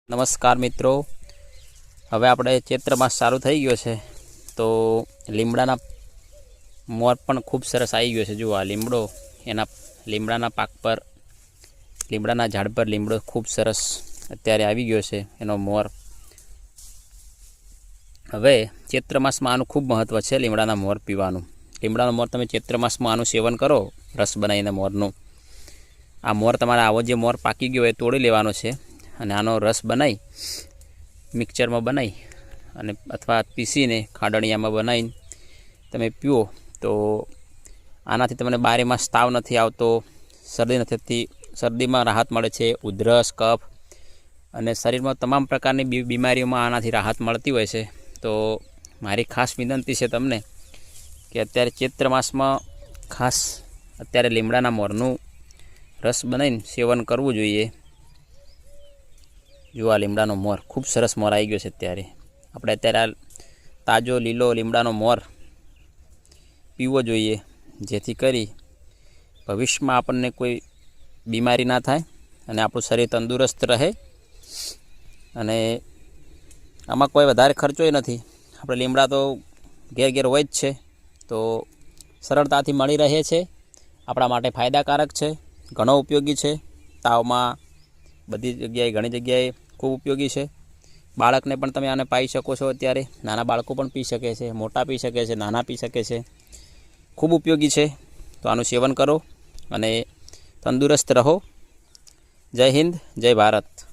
નમસ્કાર મિત્રો, હવે આપણે ચૈત્ર માસ ચાલુ થઈ ગયો છે તો લીમડાના મોર પણ ખૂબ સરસ આવી ગયો છે। જુઓ આ લીમડો, એના લીમડાના પાક પર, લીમડાના ઝાડ પર લીમડો ખૂબ સરસ અત્યારે આવી ગયો છે, એનો મોર। હવે ચૈત્ર માસમાં આનું ખૂબ મહત્ત્વ છે, લીમડાના મોર પીવાનું। લીમડાનો મોર તમે ચૈત્ર માસમાં આનું સેવન કરો, રસ બનાવીને મોરનું। આ મોર તમારે આવો જે મોર પાકી ગયો એ તોડી લેવાનો છે અને આનો રસ બનાવી મિક્સરમાં બનાવી અને અથવા પીસીને ખાંડણીયામાં બનાવીને તમે પીઓ તો આનાથી તમને 12 માસ તાવ નથી આવતો, શરદી નથી થતી, શરદીમાં રાહત મળે છે, ઉધરસ, કફ અને શરીરમાં તમામ પ્રકારની બીમારીઓમાં આનાથી રાહત મળતી હોય છે। તો મારી ખાસ વિનંતી છે તમને કે અત્યારે ચૈત્ર માસમાં ખાસ અત્યારે લીમડાના મોરનું રસ બનાવીને સેવન કરવું જોઈએ। જો આ લીમડાનો મોર ખૂબ સરસ મોર આવી ગયો છે અત્યારે। આપણે અત્યારે આ તાજો લીલો લીમડાનો મોર પીવો જોઈએ, જેથી કરી ભવિષ્યમાં આપણને કોઈ બીમારી ના થાય અને આપણું શરીર તંદુરસ્ત રહે। અને આમાં કોઈ વધારે ખર્ચોય નથી, આપણે લીમડા તો ઘેર ઘેર હોય જ છે, તો સરળતાથી મળી રહે છે, આપણા માટે ફાયદાકારક છે, ઘણો ઉપયોગી છે। તાવમાં બધી જગ્યાએ, ઘણી જગ્યાએ ખૂબ ઉપયોગી છે। બાળકને પણ તમે આને પાઈ શકો છો અત્યારે, નાના બાળકો પણ પી શકે છે, મોટા પી શકે છે, નાના પી શકે છે, ખૂબ ઉપયોગી છે। તો આનું સેવન કરો અને તંદુરસ્ત રહો। જય હિન્દ, જય ભારત।